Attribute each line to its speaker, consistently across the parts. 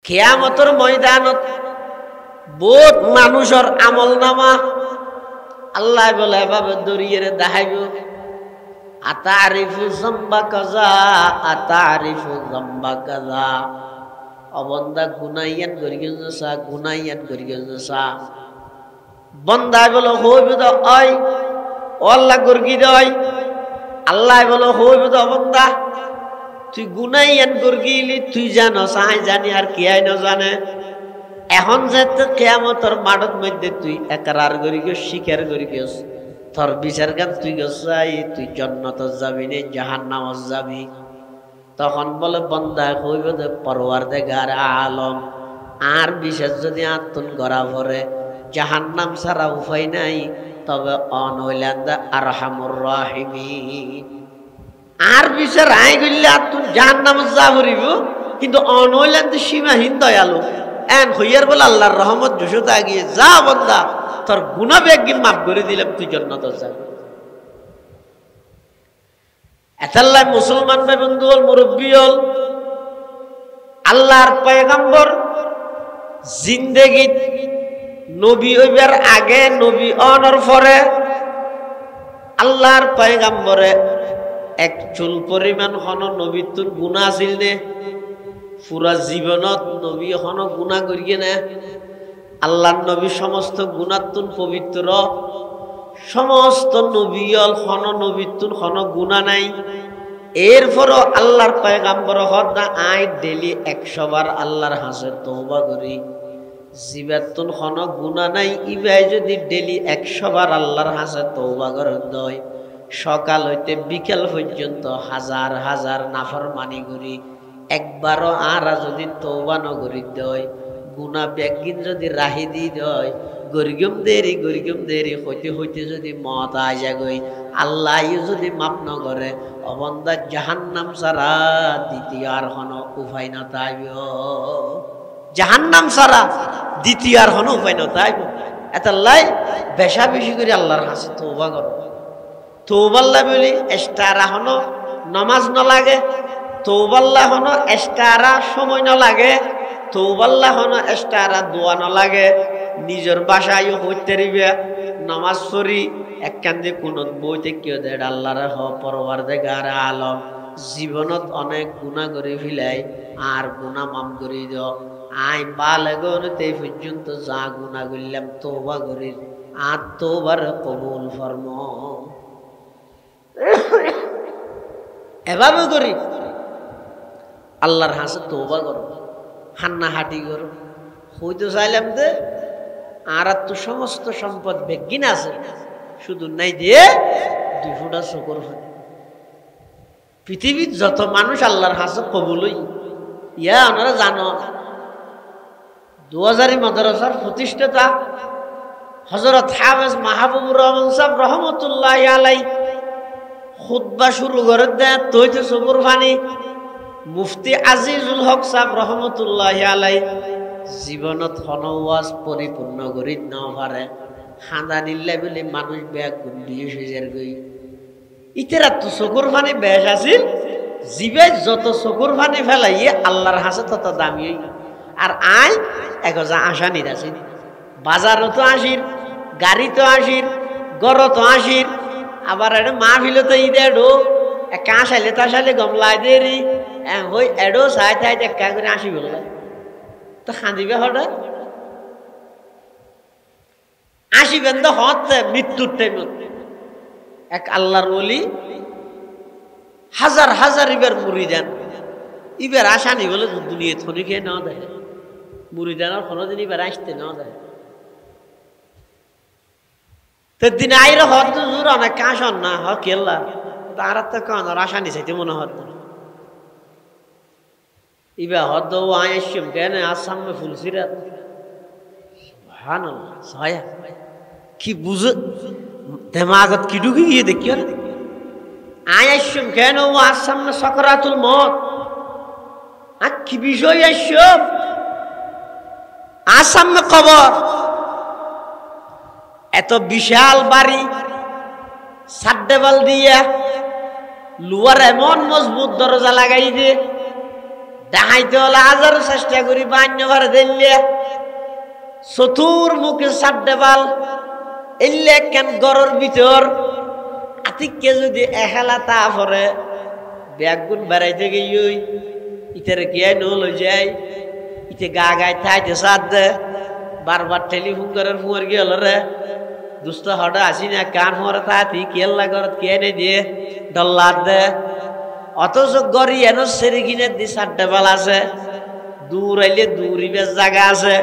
Speaker 1: কিয়ামতের ময়দানত বহুত মানুষের আমলনামা আল্লাহ বলে এভাবে দরিয়ে দেখাইব আতারিফু যামবা কাযা আতারিফু যামবা কাযা অবন্দা গুনাইয়ান গরিগেসা গুনাইয়ান গরিগেসা বন্দা বলে হইব তো ওই আল্লাহ গরগি দই আল্লাহ বলে হইব তো বন্দা তুই গুনাইয়ান গরগিলি তুই জানোস আই জানি আর কি আই না জানে এখন যেতে কিয়ামতের মাঠের মধ্যে তুই একরার করি গিয়ে স্বীকার করি গিয়েছ তোর বিচার গান তুই গেছাই তুই জান্নাতে যাবি নে জাহান্নামে যাবি তখন বলে বান্দা কইব যে পরওয়ারদিগার আলম আর বিশেষ যদি আত্মন করা পড়ে জাহান্নাম ছাড়া উপায় নাই তবে অনইলান্দা আরহামুর রাহিমিন আর বিচার আই গইলে আত্মন জাহান্নামে যা পড়িব কিন্তু অনইলান্দা সীমাহীন দয়ালু এন হইয়ার বলে আল্লাহর রহমত যশোদা গিয়ে যা বন্দা তোর গুনাহ বেগিন মাফ করে দিলাম তুই জান্নাতে যাবি এতাল্লাহ মুসলমান ভাই বন্ধু হল মুরব্বী হল আল্লাহর পয়গম্বর জিন্দেগিত নবী হইবার আগে নবী অনর পরে আল্লাহর পয়গম্বরে এক চুল পরিমাণ হন নবীতুর গুনাহ আছিল নে পুরা জীবনত নবী এখনো গুনাহ করিয়ে না আল্লাহর নবী সমস্ত গুণাতুন পবিত্র সমস্ত নবী হন নবীতুন হন গুনাহ নাই এরপরও আল্লাহর পয়গম্বর হদ না আই ডেলি 100 বার আল্লাহর হাসে তওবা করি জীবাতুন হন গুনাহ নাই ইবাই যদি ডেলি 100 বার আল্লাহর হাসে তওবা করে দয় সকাল হইতে বিকেল পর্যন্ত হাজার হাজার নাফরমানি করি একবারও আর যদি তওবা নগরি দয় গুনাহ বেগিন যদি রাহি দি দয় গরিগম দেরি হইতে হইতে যদি মত আইয়া গই আল্লাহ যদি মাফ ন করে অবন্দা জাহান্নাম ছাড়া দ্বিতীয় আর হন উপায় না তাইব জাহান্নাম ছাড়া দ্বিতীয় আর হন উপায় না তাইব এতাল্লাই বেশা বেশি করে আল্লাহর কাছে তওবা করো তওবাল্লাহ বলি এস্টারা হন নামাজ ন লাগে তওবাল্লাহ হন এস্টারা সময় ন লাগে তওবাল্লাহ হন এস্টারা দোয়া ন লাগে নিজের বাসায় হইতে রিবে নামাজ পড়ি এককান্দে কোন বইতে কেউ দেড় আল্লাহর হ পরওয়ারদিগার আলম জীবনত অনেক গুনাহ করে ফেলাই আর গুনাহ মাফ করে দিও আই বালেগনতে পর্যন্ত যা গুনাহ করলাম তওবা করি আর তওবার কবুল ফরমো এভাবে করি আল্লাহর হাসে তওবা করো হান্না হাঁটি করো হইতে চাইলাম যে আর তো সমস্ত সম্পদ বেগিন আছে শুধু নাই দিয়ে 2 ফুটা চকুর ফানি পৃথিবীর যত মানুষ আল্লাহর হাসে কবুলই ইয়া ওনারা জানো 2000 মাদ্রাসার প্রতিষ্ঠাতা হযরত হাফেজ মাহবুবুর রহমান সাহেব রহমতুল্লাহি আলাইহি খুতবা শুরু করে দেয় তৈতে চকুর ফানি মুফতি আজিজুল হক সাহেব রহমতুল্লাহি আলাইহি জীবনত হনওয়াজ পরিপূর্ণ করি ন পারে খান্দা নিলে বলে মানুষ বেয়া গুন্ডিয়ে সেজের গই ইতেরা তো চকুর ফানি বেশ আছিল জিবে যত চকুর ফানি ফেলাইয়ে আল্লাহর হাসে তত দামি আর আই একজা আশা নিরাছি বাজারও তো আসির গাড়ি তো আসির গড় তো আসির আবার এটা মাহফিলে তো ঈদে এডো কাঁচ আইলে তাসাইলে গমলাই দেরি হই এডো চাই চাই একা করে আসি বললাম তো খাঁদিবে হঠাৎ আসিবেন তো হতে মৃত্যুর টাইমত এক আল্লাহর ওলি হাজার হাজার ইবার মুরিদান ইবার আসানি বলে দুনিয়া থনি খেয়ে না দেয় মুরিদানের কোনোদিন ইবার আসতে না দেয় তো দিন আইরে হত জোর অনেক কাঁসন না হ কেল্লা তার তো কেন আসানি চাইতে মনে হত ইবা হদ আইসম কেন আসাম ফুলসিরাত সুবহানাল্লাহ সায়া কি বুঝ দিমাগত কি ঢুকে গিয়ে দেখিও না আইসম কেন আসাম সাকরাতুল মউত আর কি বিষয় আইসম আসাম কবর এত বিশাল বাড়ি সাড্ডেবাল দিয়া লুয়ার এমন মজবুত দরজা লাগাই দিয়ে ডাহাইতে হলে হাজারো চেষ্টা করি বান্য ভারে দিল্লে চতুর মুখে সাড্ডে বাল এলে কেন গরর ভিতর আতিককে যদি এহেলা তা পরে ব্যাগুন বেড়াইতে গিয়ে ইতারে গিয়ে নল যায় ইতে গা গায় থাইতে সাদ দে বারবার টেলিফোন করার ফুয়ার গেল রে দুষ্ট হঠাৎ আসি না কান হরে থাকি কেল্লা ঘরত কে নে দিয়ে ডল্লার দে অথচ গড়ি এন সেরে কিনে দি সাড্ডে বেল আছে দূর আইলে দূরিবার জায়গা আছে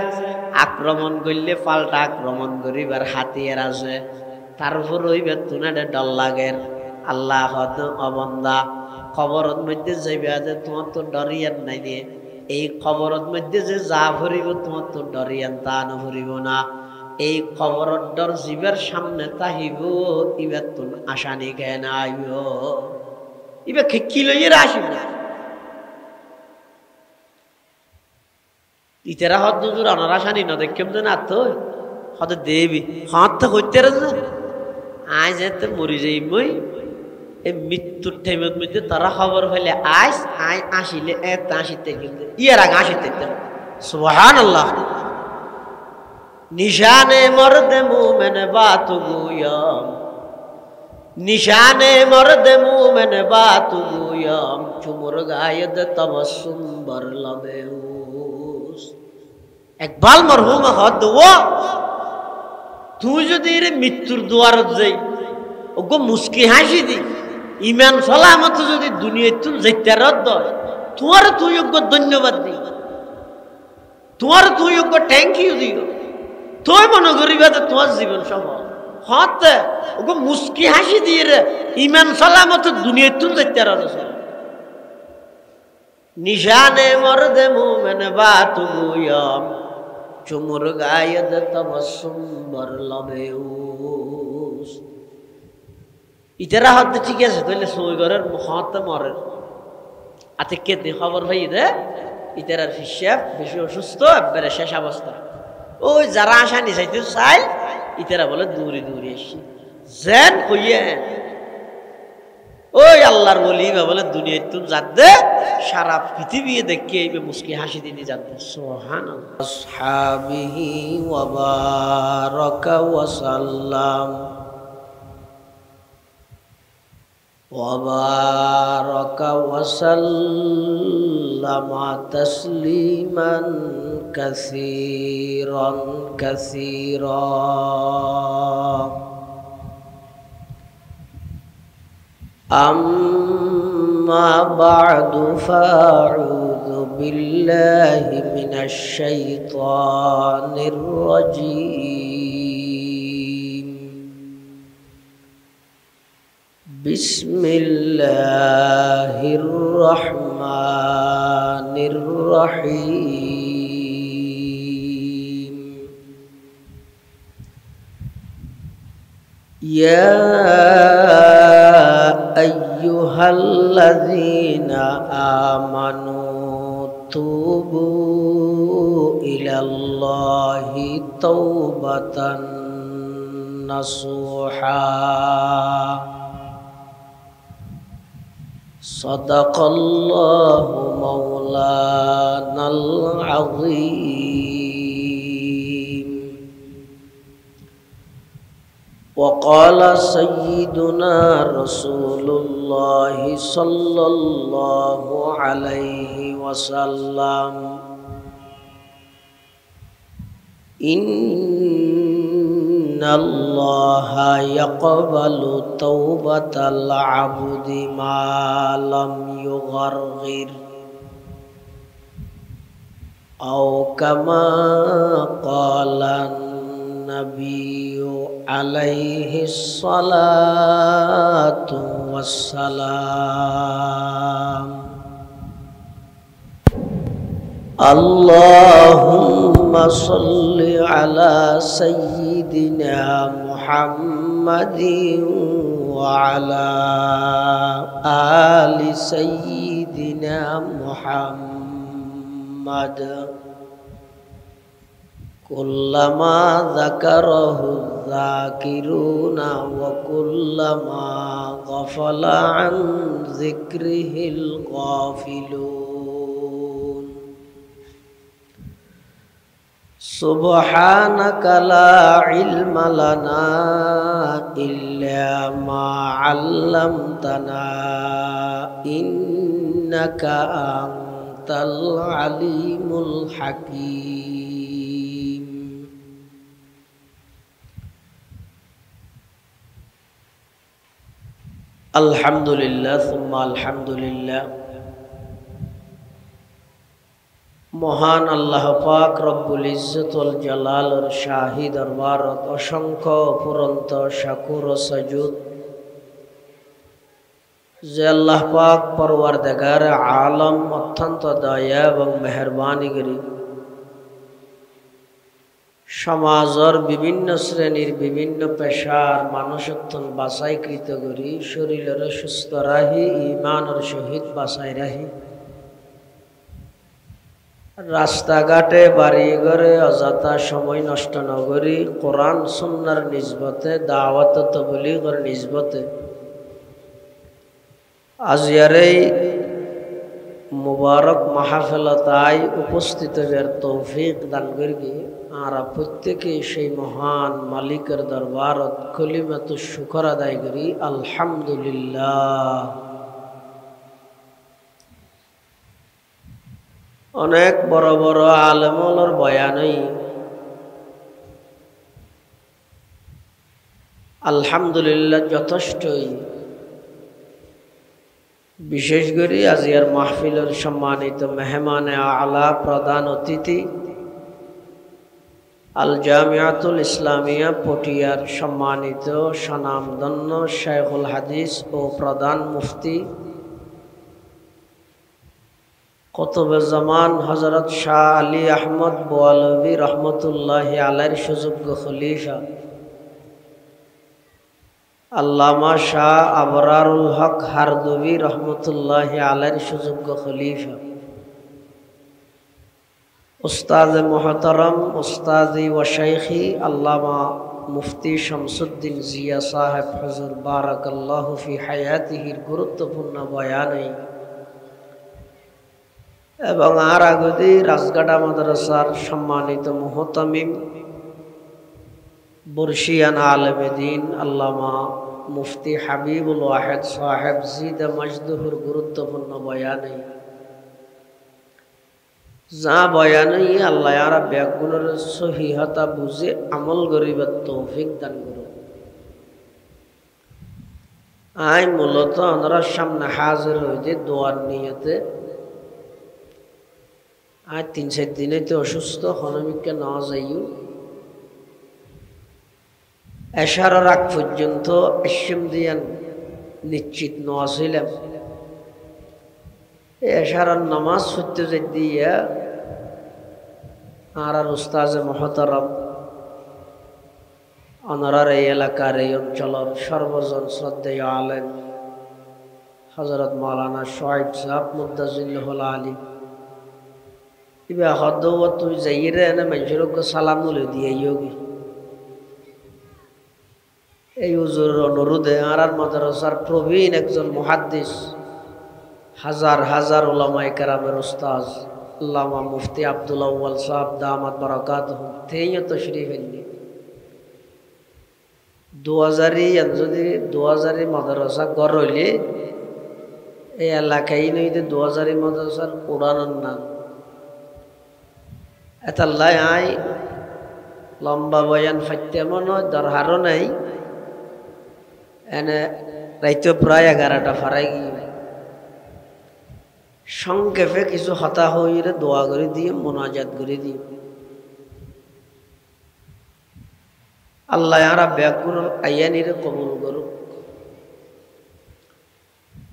Speaker 1: আক্রমণ করলে পাল্টা আক্রমণ করিবার হাতিয়ার আছে তারপর হইবে তুনাডে ডল লাগের আল্লাহ হদ অবন্দা খবরত মধ্যে যাইবে যে তোমার তো ডরিয়ান নাই নিয়ে এই খবরত মধ্যে যে যা ভরিব তোমার তো ডরিয়ান তা নভরিব না এই খবরত ডর জীবের সামনে তাহিব ইবার তুন আসানি জ্ঞান আইব ইবার কি লইয়ে আসিব না ইতেরা হদ দুজুর অনারাসানি ন দেখেম যে না তো হদ দেবী হাত তো হইতে না আয় যেতে মরি যাই মই এই মৃত্যুর টাইমের মধ্যে তারা খবর হইলে আইস আয় আসিলে এত আসিতে কিন্তু ইয়ার আগে আসিতে সুবহানাল্লাহ নিশানে মর্দে মুমিন বাত গুয়াম নিশানে মর্দে মুমিন বাত গুয়াম চুমুর গায়দ তবসুম বর লবেউস একবাল মরহুম হদ ও তুই যদি মৃত্যুর দুয়ারত যাই ওগো মুস্কি হাসি দি ইমান সালামত যদি দুনিয়ায় তুই যাইতে রদ তোমার তুই ওগো ধন্যবাদ দি তোমার তুই ওগো থ্যাংক ইউ দিও তুই মনে করিবা তোমার জীবন সফল হত ওগো মুস্কি হাসি দিয়ে রে ইমান সালামত দুনিয়ায় তুই যাইতে রদ নিশানে মর্দে মুমিন বাত গুয়াম চুমুর গায়দ তবসুম বর লবেউস ইতারা হদ ঠিক আছে তাহলে সই ঘরের হত মরে আতে কে খবর ভাই দে ইতারার হিসাব বেশি অসুস্থ একবারে শেষ অবস্থা ওই যারা আসানি চাইতে চাই ইতারা বলে দূরে দূরে এসি যেন কইয়ে ওই আল্লাহর বলি বলে দুনিয়ায় তুমি যাতে সারা পৃথিবী দেখে এই মুস্কি হাসি দিনে যাতে সুবহানাল্লাহ আসহাবিহি ওয়া বারাকা ওয়া সাল্লাম وبارك وسلم تسليما كثيرا كثيرا أما بعد فأعوذ بالله من الشيطان الرجيم بسم الله الرحمن الرحيم يا أيها الذين آمنوا توبوا إلى الله توبة نصوحا صدق الله مولانا العظيم وقال سيدنا رسول الله صلى الله عليه وسلم إن الله يقبل توبة العبد ما لم يغرغر أو كما قال النبي عليه الصلاة والسلام اللهم صل على سيدنا محمد وعلى آل سيدنا محمد كلما ذكره الذاكرون وكلما غفل عن ذكره الغافلون সুবহানাকা লা ইলমা লানা ইল্লা মা 'আল্লামতানা ইন্নাকা আনতাল আলিমুল হাকীম। আলহামদুলিল্লাহ সুম্মা আলহামদুলিল্লাহ। মহান আল্লাহ পাক রব্বুল ইজ্জত ওয়াল জালালের শাহী দরবারত অসংখ্য অফুরন্ত শাকুর ও সাজুদ যে আল্লাহ পাক পরওয়ারদিগার আলম অত্যন্ত দয়া এবং মেহরবানি করি সমাজের বিভিন্ন শ্রেণীর বিভিন্ন পেশার মানুষত্বন বাছাইকৃত করি শরীরের সুস্থ রাহি ইমানের সহিত বাছাই রাহি রাস্তাঘাটে বাড়ি ঘরে অযথা সময় নষ্ট নগরী কোরআন সুন্নাহর নিসবতে দাওয়াত তাবলীগের নিসবতে আজিয়ার এই মুবারক মাহফিলতায় উপস্থিত হওয়ার তৌফিক দান করি আর প্রত্যেকে সেই মহান মালিকের দরবারত কলিমাতুশ শুকর আদায় করি আলহামদুলিল্লাহ। অনেক বড় বড় আলেমুলের বয়ানই আলহামদুলিল্লাহ যথেষ্টই। বিশেষ করে আজিয়ার মাহফিলের সম্মানিত মেহমানে আলা প্রধান অতিথি আল জামিয়াতুল ইসলামিয়া পটিয়ার সম্মানিত স্বনামধন্য শাইখুল হাদিস ও প্রধান মুফতি কুতুবে জামান হযরত শাহ আলী আহমদ বোয়ালবী রহমতুল্লাহি আলাইহির সুযোগ্য খলিফা আল্লামা শাহ আবরারুল হক হারদুবী রহমতুল্লাহি আলাইহির সুযোগ্য খলিফা উস্তাদ মুহতারম উস্তাদি ওয়া শাইখি আল্লামা মুফতি শামসুদ্দিন জিয়া সাহেব হুজুর বারাকাল্লাহু ফি হায়াতিহির গুরুত্বপূর্ণ বয়ানে এবং আর আগদি রাজগাড়া মাদ্রাসার সম্মানিত মুহতামিম বর্ষিয়ান আলেমে দ্বীন আল্লামা মুফতি হাবিবুল ওয়াহেদ সাহেব জিদা মাজদুহুর গুরুত্বপূর্ণ বয়ানে যা বয়ানে আল্লাহ আর ব্যাগুণের সহিহতা বুঝে আমল গরিবার তৌফিক দান করুন। আই মূলত আমরা সামনে হাজির হইতে দোয়ার নিয়তে আজ ৩-৪ দিনে তো অসুস্থ হনমিককে নেওয়া যাইও এশারার আগ পর্যন্ত এসম দিয়ান নিশ্চিত নেওয়া ছিলাম। এশারার নামাজ সত্য যে দিয়া আর উস্তাজে মহতারম অনারার এই এলাকার এই অঞ্চলের সর্বজন শ্রদ্ধেয় আলেম হযরত মাওলানা শোয়েব সাহেব মুদ্দাজিল্লাহুল আলী ইবা হদওয়া তুই যাইরে এনে মানুষেরকে সালাম বলে দিয়ে ইয়োগি এই হুজুরের অনুরোধে আর মাদ্রাসার প্রবীণ একজন মুহাদ্দিস হাজার হাজার উলামায়ে কেরামের উস্তাদ আল্লামা মুফতি আব্দুল আউয়াল সাহেব দামাত বারাকাতুহু তেইও তশরিফ এনে 2000 যদি 2000 মাদ্রাসা গড় হইলে এই এলাকায় নইতে 2000 মাদ্রাসার উড়ানোর নাম এতাল্লাই আই লম্বা বয়ান ফাইতে মনে দরহারও নাই এনে রাইতে প্রায় 11টা ফারাই গিয়ে সংক্ষেপে কিছু হতা হইরে দোয়া করে দিয়ে মোনাজাত করে দিয়ে আল্লাহ আরা ব্যাকুল আয়ানিরে কবুল করুক।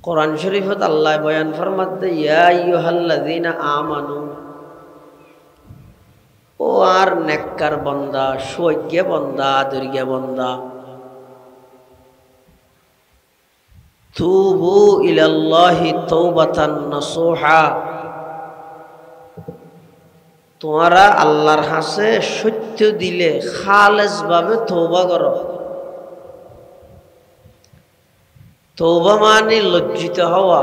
Speaker 1: কোরআন শরীফত আল্লাহ বয়ান ফরমাতে ইয়া আইয়ুহাল্লাযীনা আমানু ও আর নেককার বান্দা সৌজ্ঞ বান্দা দুর্গে বান্দা তুবু ইলাল্লাহি তাওবাতান নাসুহা তোমরা আল্লাহর হাসে সত্য দিলে খালেস ভাবে তওবা করো। তওবা মানে লজ্জিত হওয়া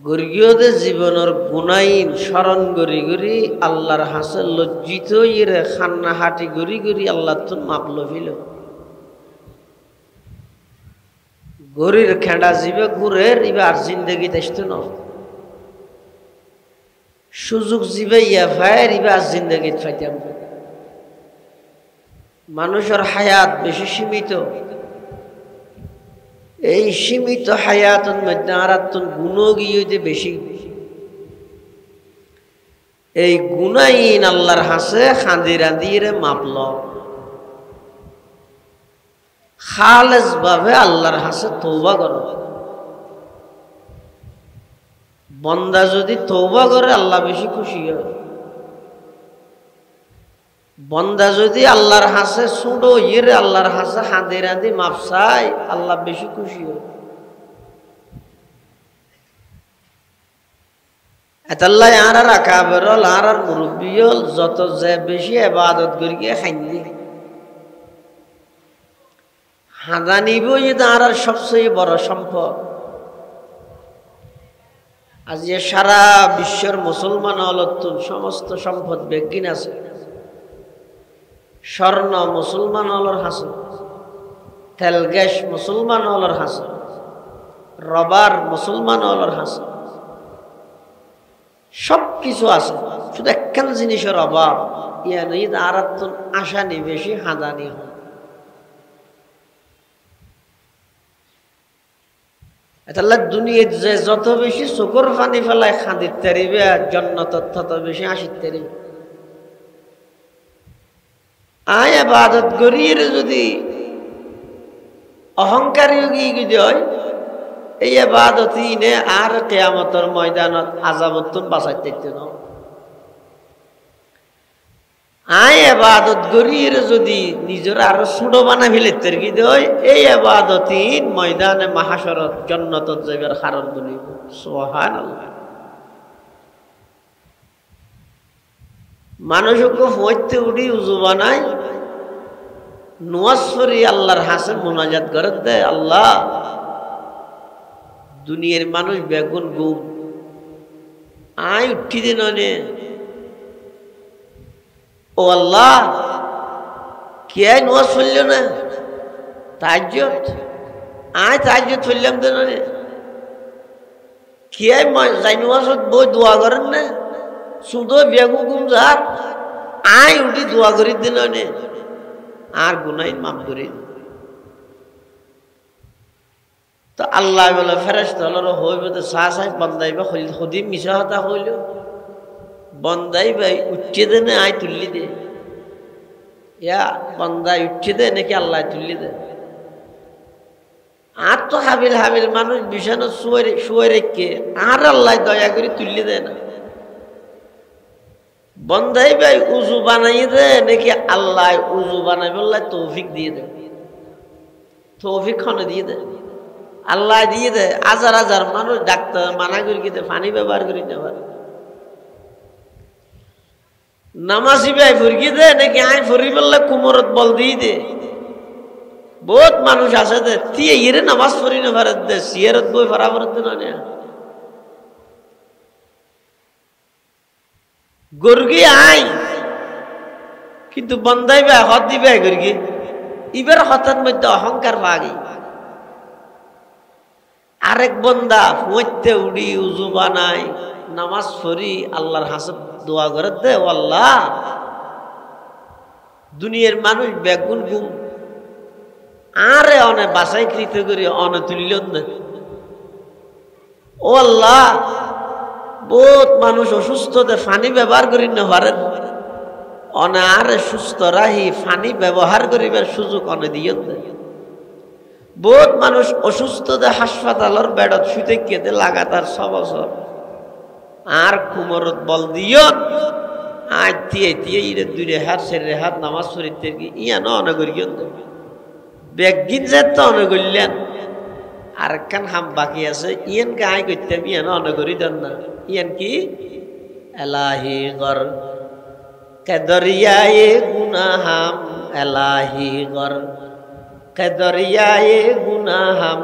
Speaker 1: গর্গীয়দের জীবনের গুণাইন স্মরণ গড়ি গড়ি আল্লাহর হাসে লজ্জিত ইরে খান্না হাঁটি গড়ি গড়ি আল্লাহ তো মাপল ফিল গরির খেঁড়া জীবে ঘুরের ইবার জিন্দগি তেষ্ট ন সুযোগ জীবে ইয়া ফায়ের ইবার জিন্দগি ফাইতাম মানুষের হায়াত বেশি সীমিত এই সীমিত হায়াতের মধ্যে আরাতন গুণ গিয়ে বেশি এই গুণাইন আল্লাহর হাসে খাঁদি রাঁধিয়ে মাপল খালেস ভাবে আল্লাহর হাসে তওবা করো বন্দা যদি তওবা করে আল্লাহ বেশি খুশি হয় বন্দা যদি আল্লাহর হাসে ছুড়ো ইরে আল্লাহর হাসে হাঁদি রাঁধি মাপ চাই আল্লাহ বেশি খুশি হয় এতাল্লাই আর রাখা বেরল আর মুরব্বী হল যত যে বেশি ইবাদত করিয়ে খাইনি হাঁদা নিব আর সবচেয়ে বড় সম্পদ আজ সারা বিশ্বের মুসলমান হলতুন সমস্ত সম্পদ বেগিন আছে স্বর্ণ মুসলমান হলর হাসে তেল গ্যাস মুসলমান হলর হাসে রবার মুসলমান হলর হাসে সব কিছু আছে শুধু একখান জিনিসের অভাব ইয়ান ঈদ আরাতন আশা নি বেশি হাঁদানি হয় এটা দুনিয়ার যে যত বেশি চোখর পানি ফেলায় খাঁদির তেরিবে আর জন্নত তত বেশি হাসির তেরিবে আয় ইবাদত করিয়ে যদি অহংকারী গিয়ে হয় এই ইবাদতই নে আর কিয়ামতের ময়দানত আযাবতুন বাঁচাইতে না আয় ইবাদত করিয়ে যদি নিজের আরো ছোট বানা ফেলতে গিয়ে হয় এই ইবাদতই ময়দানে মাহশরত জান্নাতত যাইবার কারণ বলিব সুবহানাল্লাহ মানুষকে হইতে উঠি উজু বানাই নোয়াজরি আল্লাহর হাসে মুনাজাত করে দে আল্লাহ দুনিয়ার মানুষ বেগুন গুম আয় উঠি দিন ও আল্লাহ কে নোয়াজ ফেলল না তাহাজ্জুদ আয় তাহাজ্জুদ ফেললাম দেন কে যাই নোয়াজত বই দোয়া করেন না শুধু বেগু গুম যার আয় উঠি দোয়া করি দিন আর গুনাই মাফ করি তো আল্লাহ বলে ফেরেশতা হলো হইবে তো সাহ সাহেব বন্দাইবা হদিম মিশা হতা হইল বন্দাই ভাই উঠে দে না আয় তুললি দে ইয়া বন্দাই উঠে দে নাকি আল্লাহ তুললি দে আর তো হাবিল হাবিল মানুষ বিছানো শুয়ে রেখে আর আল্লাহ দয়া করে তুললি দেয় না বন্দাই ভাই উজু বানাই দে নাকি আল্লাহ উজু বানাই বললাই তৌফিক দিয়ে দে তৌফিক খনে দিয়ে দে আল্লাহ দিয়ে দে হাজার হাজার মানুষ ডাক্তার মানা করি কিন্তু পানি ব্যবহার করি না পারে নামাজি ভাই ফুরকি দে নাকি আয় ফুরি বললে কুমরত বল দিয়ে দে বহুত মানুষ আছে দে তিয়ে ইরে নামাজ পড়ি না পারে দে সিয়ারত বই ফরা পড়তে না গর্গি আই কিন্তু বন্দাই ভাই হত দিবে গর্গি ইবার হতার মধ্যে অহংকার ভাগি আরেক বন্দা ফুঁতে উড়ি উজু বানাই নামাজ পড়ি আল্লাহর হাসব দোয়া করে দে ও আল্লাহ দুনিয়ার মানুষ বেগুন গুম আরে অনে বাসাই কৃত করি অনে তুলিল না ও আল্লাহ বহুত মানুষ অসুস্থতে ফানি ব্যবহার করি না পারেন অনে আরে সুস্থ রাহি ফানি ব্যবহার করিবার সুযোগ অনে দিয়ে বহুত মানুষ অসুস্থতে হাসপাতালের বেডত শুতে কেটে লাগাতার 6 বছর আর কুমরত বল দিও আজ দিয়ে দিয়ে ইরে দুই হাত সেরে হাত নামাজ পড়িতে কি ইয়া অনে করিও বেগিন যে তো অনে করলেন আর একখান হাম বাকি আছে ইয়ান কে আয় করতে ইয়ান অনে করি দেন না ইয়ান কি এলাহি গর কে দরিয়ায়ে গুনাহাম এলাহি গর কে দরিয়ায়ে গুনাহাম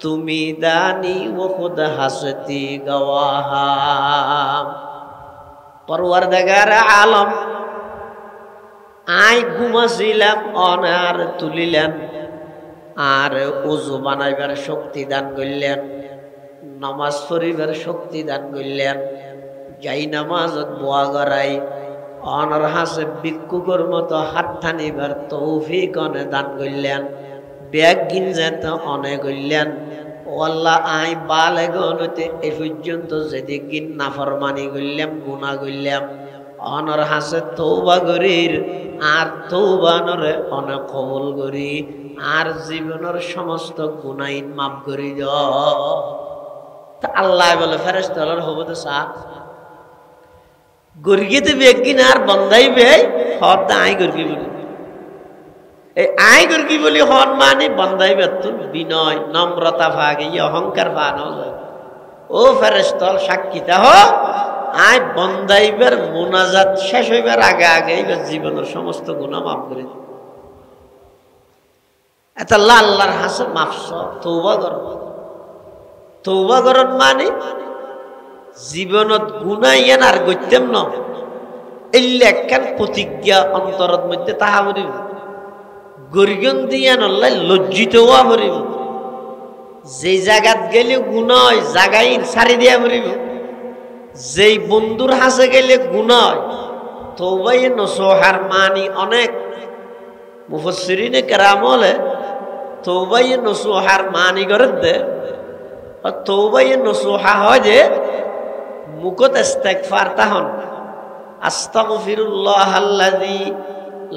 Speaker 1: তুমি দানি ও খুদ হাসতি গওয়াহাম। পরওয়ারদিগার আলম আই ঘুমাছিলাম অনার তুলিলেন, আর ওযু বানাইবার শক্তি দান করলেন, নামাজ পড়িবার শক্তি দান করলেন, যাই নামাজত বোয়া গড়াই অনার হাসে ভিক্ষুকর মতো হাত টানিবার তৌফিক অনে দান করলেন, ব্যাগ গিনজাত অনে করলেন। ও আল্লাহ, আই বালেগন হইতে এই পর্যন্ত যেদিন নাফরমানি করলাম, গুনাহ করলাম, অনর হাসে তৌবা করির, আর তৌবানরে অনেক কবুল করি, আর জীবনের সমস্ত গুনাইন মাফ করি দাও। তা আল্লাহ বলে ফেরেশতা হল হবো তো সাহ গর্গিতে বেগিন আর বন্ধাইবে হদ আই গর্গি বলি, এই আই গর্গি বলি হন মানে বন্ধাইবে তুল বিনয় নম্রতা ভাগে অহংকার ভা নয়। ও ফেরেশতা সাক্ষীতা হ, আয় বন্দাইবার মোনাজাত শেষ হইবার আগে আগে এইবার জীবনের সমস্ত গুনাহ মাফ করে দিই। এত আল্লাহর হাসে মাফস তৌবা কর। তৌবা করন মানে জীবনত গুনাহ ইয়ান আর গইতেম ন, এল্লে একখান প্রতিজ্ঞা অন্তরত মধ্যে তাহা করিব, গরিগন দিয়া নল্লাই লজ্জিত হওয়া করিব, যে জায়গাত গেলে গুনাহ হয় জাগাই সারি দিয়া করিব, যেই বন্ধুর হাসে গেলে গুনাহ তওবায়ে নসুহার মানি অনেক মুফাসসিরিনে কেরাম বলে তওবায়ে নসুহার মানি করে দে। তওবায়ে নসুহা হয় যে মুখত ইস্তিগফার তাহন, আস্তাগফিরুল্লাহাল্লাযী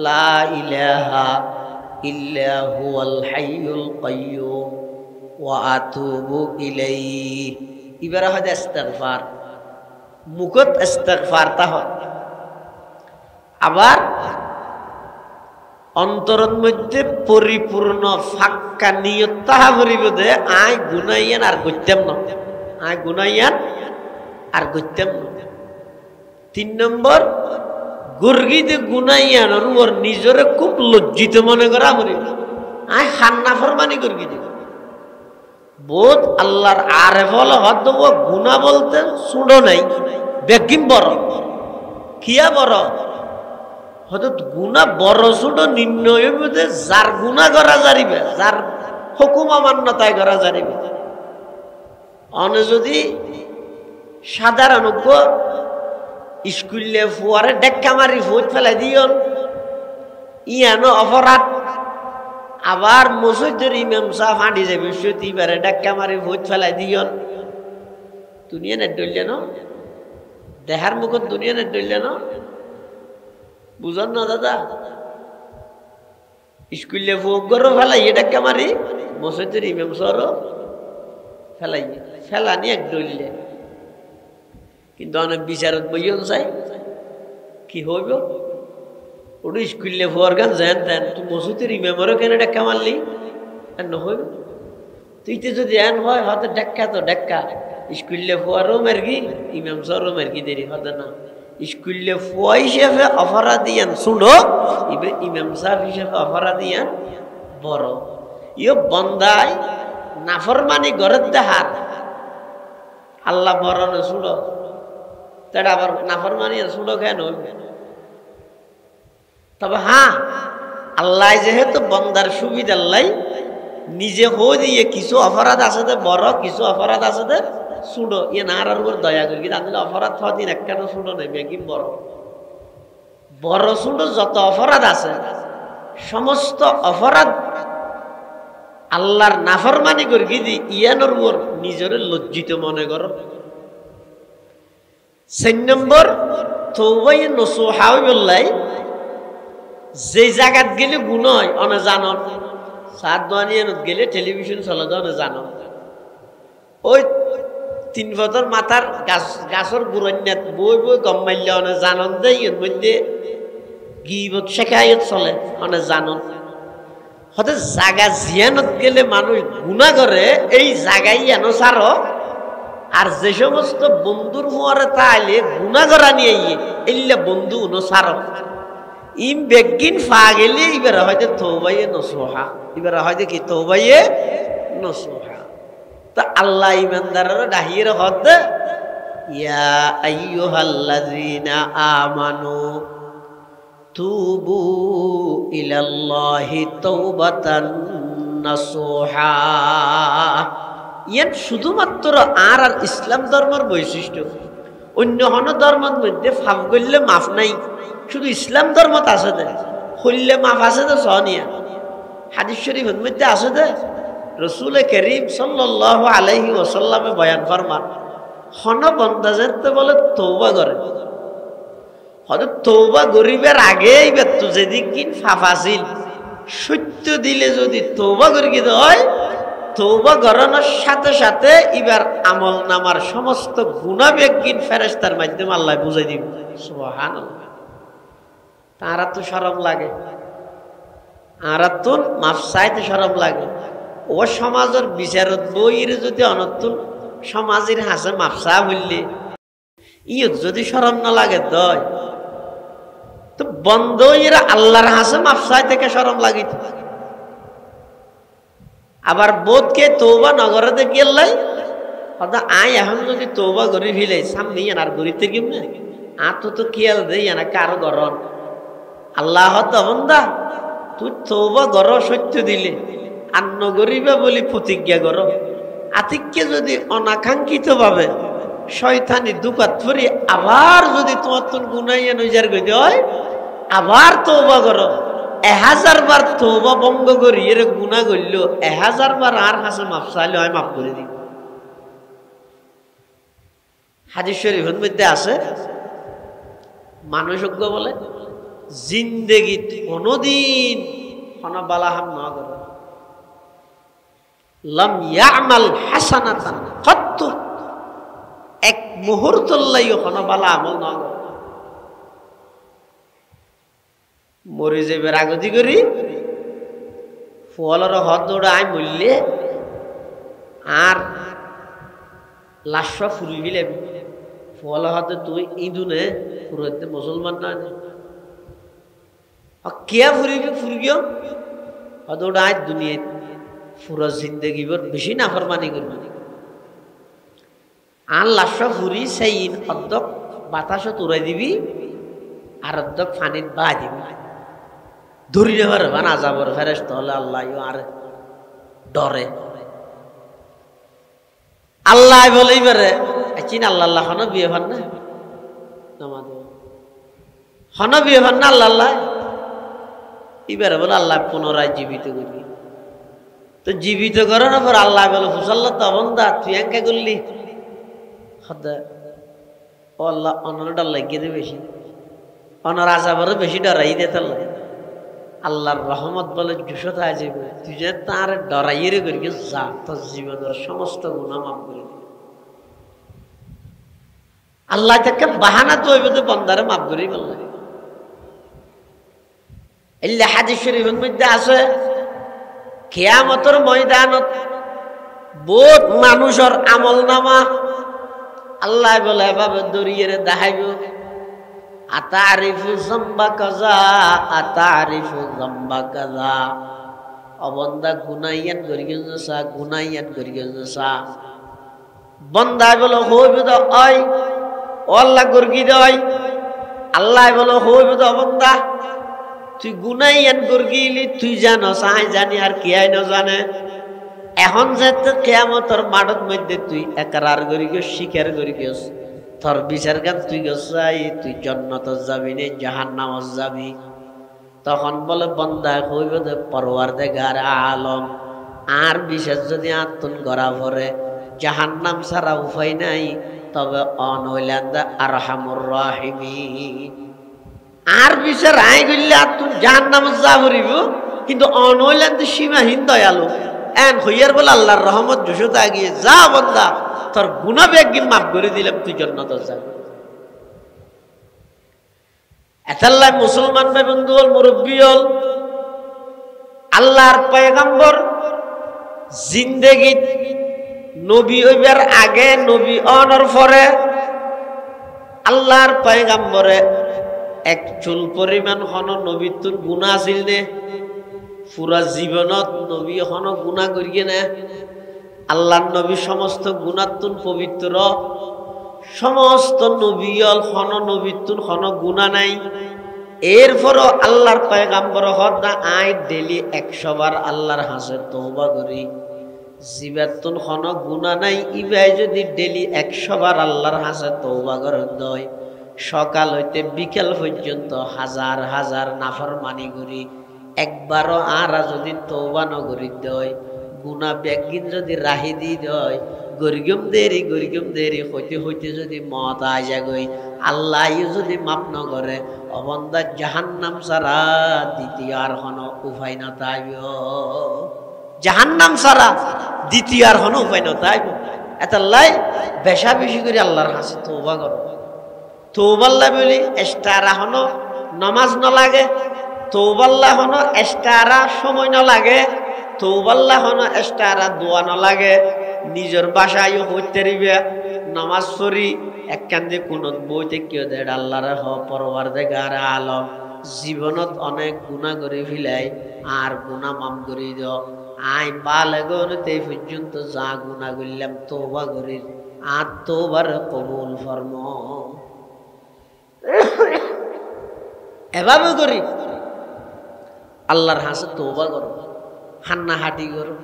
Speaker 1: লা ইলাহা ইল্লা হুয়াল হাইয়ুল কাইয়্যুম ওয়া আতুবু ইলাইহি, ইবারা হয় ইস্তিগফার, মুখত ইস্তিগফার তাহন। আবার অন্তরের মধ্যে পরিপূর্ণ ফাক্কা নিয়ত তাহা করিব দে আই গুনাইয়ান আর গইতাম না, আই গুনাইয়ান আর গইতাম না। 3 নম্বর, গর্গিতে গুনাইয়ান ওর নিজরে খুব লজ্জিত মনে করা করিব, আই হান্না ফরমানি গর্গি দিব বোধ আল্লাহর আরে বল হদ গুনাহ বলতে শুনো নাই বেগিম বড় কিয়া বড় হয়তো গুনাহ বড় ছোট নির্ণয় মধ্যে যার গুনাহ করা যারিবে, যার হুকুম অমান্যতায় করা যারিবে। অনে যদি সাধারণ স্কুলে ফুয়ারে ডেক্কা মারি ফুট ফেলাই দিয়ন ইয়ানো অপরাধ। আবার মসজিদের ইমাম সাহেব হাঁটি যাবে সতীবারে ডেক্কা মারি ফুট ফেলাই দিয়ন, দুনিয়া না ডইলে ন দেহার মুখত দুনিয়া না ডইলে ন বুঝন না দাদা। স্কুলে ফুগরও ফেলাই ডেক্কা মারি মসজিদের ইমাম সাহেবও ফেলাই ফেলানি এক ডইলে, কিন্তু অনেক বিচারত বইয়ন চাই কি হইব ওটা স্কুলে ফুয়ার গান যেন তেন তুই মসজিদের ইমামরও কেন ডেক্কা মারলি আর নহইব। তুই তো যদি এন হয় হয়তো ডেক্কা তো ডেক্কা স্কুলে ফুয়ারও মেরগি ইমাম সাহেবও মেরগি দেরি হতে না। স্কুলে ফুয়া হিসেবে অপরাধিয়ান শুনো, ইমাম সাহেব হিসেবে অপরাধিয়ান বড়। ইয়ে বন্দায় নাফরমানি গড়ের দেহার আল্লাহ বড় না শুনো, তারা আবার নাফরমানি শুনো কেন হইবে। তবে হ্যাঁ, আল্লাহ যেহেতু বন্দার সুবিধা আল্লাহ নিজে হয়ে দিয়ে কিছু অপরাধ আছে বড়, কিছু অপরাধ আছে ছোট, ইয়ে না আর উপর দয়া করি কিন্তু অপরাধ হদিন একখানে ছোট নেই বেগিম বড়। বড় ছোট যত অপরাধ আছে সমস্ত অপরাধ আল্লাহর নাফরমানি করি দি ইয়ানোর উপর নিজের লজ্জিত মনে কর। 4 নম্বর, তওবায়ে নসুহা বললাই যে জায়গাত গেলে গুনাহ হয় অনে জানন, সাত দোয়ানিয়ানত গেলে টেলিভিশন চলে অনে জানন, ওই 3 বছর মাথার গাছর গুরন্যাত বই বই গম মারলে অনে জানন যে এর মধ্যে গিবত শেখায়ত চলে অনে জানন। হয়তো জায়গা জিয়ানত গেলে মানুষ গুনাহ করে এই জায়গায় এনো সার, আর যে সমস্ত বন্ধুর মোয়ারে তাইলে গুনাহ করা নিয়ে এলে বন্ধু উনো সার ইম বেগিন ফা গেলে এবার হয়তো তওবায়ে নসুহা, এবার হয়তো কি তওবায়ে নসুহা। তো আল্লাহ ইমানদারের ডাহিয়ে হদ ইয়া আইয়ুহাল্লাযীনা আমানু তুবু ইলাল্লাহি তাওবাতান নাসুহা। ইয়ান শুধুমাত্র আর ইসলাম ধর্মের বৈশিষ্ট্য। অন্য হন ধর্মের মধ্যে ফাফ করলে মাফ নাই, শুধু ইসলাম ধর্মত আছে দে হইলে মাফ আছে দে সহনিয়া। হাদিস শরীফের মধ্যে আছে দে রসুল করিম সাল্লাল্লাহু আলাইহি ওয়াসাল্লামে বয়ান ফরমান হন বন্দা যেতে বলে তওবা করে, হয়তো তওবা গরিবের আগেই বেতু যেদিন ফাফাছিল সত্য দিলে যদি তওবা করি হয়, তওবা করানোর সাথে সাথে এবার আমল নামার সমস্ত গুণাবেগহীন ফেরেশতার মাধ্যমে আল্লাহ বুঝাই দিব। সুবহানাল্লাহ। তারা তো শরম লাগে, আর তো মাফ চাইতে শরম লাগে। ও সমাজের বিচারত বইয়ের যদি অনতুন সমাজের হাসে মাফসা বললে ইয়ত যদি শরম না লাগে দয় তো বন্ধ এরা আল্লাহর হাসে মাফসাই থেকে শরম লাগিত। আবার বোধকে তওবা নগরে দেখিয়ালাই হয়তো আয় এখন যদি তওবা করি ফিলে সামনে আর গরিতে কেমনে আতো তো খেয়াল দেই না কারো গরম আল্লাহ বন্দা তুই তওবা গর সত্য দিলে আর নগরিবা বলি প্রতিজ্ঞা কর, আতিককে যদি অনাকাঙ্ক্ষিত ভাবে শয়তানি দুকাত ফরি আবার যদি তোমার তো গুনাইয়া নইজার গইতে হয় আবার তওবা করো, 1000 বার তওবা ভঙ্গ করি এর গুনাহ করল 1000 বার আর হাসে মাফ চাইলে হয় মাফ করে দিব। হাদিস শরীফের মধ্যে আছে মানুষজ্ঞ বলে জিন্দেগিত কোনদিন হনা বালাহাম না করে লাম ইয়ামাল হাসানাতান কত্তু, এক মুহূর্ত লাইও হনা বালা আমল না করে মরে যাবে রাগতি করি ফলের হদ দৌড়ায় মরলে আর লাশ ফুরি ফেলে ফল হাতে তুই ইঁদুনে ফুরাতে মুসলমান না কে ফুরিবি ফুরিও হদ দৌড়ায় দুনিয়া ফুরা জিন্দগি বেশি নাফরমানি করবি আর লাশ ফুরি সেই অর্ধক বাতাসও তুরাই দিবি আর অর্ধক ফানিত বা দিবি ধরিলে পারবা না যাবর ফেরেশত হলে আল্লাহ আর ডরে আল্লাহ বলেই পারে চিন আল্লাহ হন বিয়ে ভান না হন বিয়ে ভান না আল্লাহ এবারে বলে আল্লাহ পুনরায় জীবিত করবি। তো জীবিত করানোর পর আল্লাহ বলে হুসাল্লাহ তখন দা তুই একা করলি হদা ও আল্লাহ অনর ডর লাগিয়ে দে বেশি অনর আজাবরে বেশি ডরাই দে তাল্লাহ আল্লাহর রহমত বলে জুসতা যাবে তুই যে তার ডরাইয়ে করি যা তোর জীবনের সমস্ত গুনাহ মাফ করে দিবে। আল্লাহ তাকে বাহানা তো হইব তো বন্দারে মাফ করেই বললেন। এই হাদিস শরীফের মধ্যে আছে কিয়ামতের ময়দানত বহুত মানুষের আমল নামা আল্লাহ বলে এভাবে দরিয়ে দেখাইব আতারিফু যামবা কাযা আতারিফু যামবা কাযা অবন্দা গুনাইয়ান গরিগেসা গুনাইয়ান গরিগেসা বন্দা বলে হইব তো ওই ও আল্লাহ গরগি দই আল্লাহ বলে হইব তো বন্দা তুই গুনাইয়ান গরগিলি তুই জানোস আই জানি আর কি আই না জানে এখন যেতে কিয়ামতের মাঠের মধ্যে তুই একরার গরিগেস স্বীকার গরিগেস তোর বিচার গান তুই গছাই তুই জান্নাত যাবি নে জাহান্নামত যাবি। তখন বলে বন্দা কইব যে পরওয়ারদিগার আলম আর বিশেষ যদি আত্মন করা পরে জাহান্নাম ছাড়া উপায় নাই, তবে অনৈলান্দা আরহামুর রাহিমিন আর বিচার আই গইলে আত্মন জাহান্নামত যা পড়িব কিন্তু অনৈলান্দা সীমাহীন দয়ালু এন হইয়ার বলে আল্লাহর রহমত জুসুতা গিয়ে যা বন্দা তোর গুনাহ বেগিন মাফ করে দিলাম তুই জান্নাতে যাবি। এতাল্লাহ মুসলমান ভাই বন্ধু হল মুরব্বী হল আল্লাহর পয়গম্বর জিন্দেগি নবী হইবার আগে নবী অনর পরে আল্লাহর পয়গম্বরে এক চুল পরিমাণ হন নবীতুর গুনাহ আছিল নে পুরা জীবনত নবী হন গুনাহ করিয়ে না আল্লাহর নবী সমস্ত গুণাত্তুন পবিত্র, সমস্ত নবীল হন নবীতুন হন গুণা নাই। এরপরও আল্লাহর পয়গাম্বর হদা আই ডেলি 100 বার আল্লাহর হাসে তওবা করি। জিবাতুন হন গুণা নাই, ইবাই যদি ডেলি 100 বার আল্লাহর হাসে তওবা করে দয়, সকাল হইতে বিকেল পর্যন্ত হাজার হাজার নাফরমানি করি, একবারও আর যদি তওবা নগরি দয়, গুণা ব্যাগিন যদি রাহি দি দয়, গরিগম দেরি হইতে হইতে যদি মত আইজা গই, আল্লাহ যদি মাপ ন করে, অবন্দা জাহান্নাম ছাড়া দ্বিতীয় আর হন উপায় না তাইব। জাহান্নাম ছাড়া দ্বিতীয় আর হন উপায় না তাইব। এত লাই বেশা বেশি করে আল্লাহর হাসে তওবা করো। তওবাল্লাহ বলি এস্টারা হন নমাজ ন লাগে, তওবাল্লাহ হন এস্টারা সময় ন লাগে, তওবাল্লাহ হন এস্টারা দোয়া ন লাগে। নিজের বাসায় হইতে রিবে নামাজ পড়ি একখান যে কোন বইতে কেউ দেয় আল্লাহর হ পরওয়ারদিগার আলম জীবনত অনেক গুণা করে ফেলাই, আর গুণা মাম করে দিও। আই বালেগনতে পর্যন্ত যা গুণা করলাম তওবা করি, আর তওবার কবুল ফরম। এভাবে করি আল্লাহর হাসে তওবা করো, হান্না হাঁটি করো।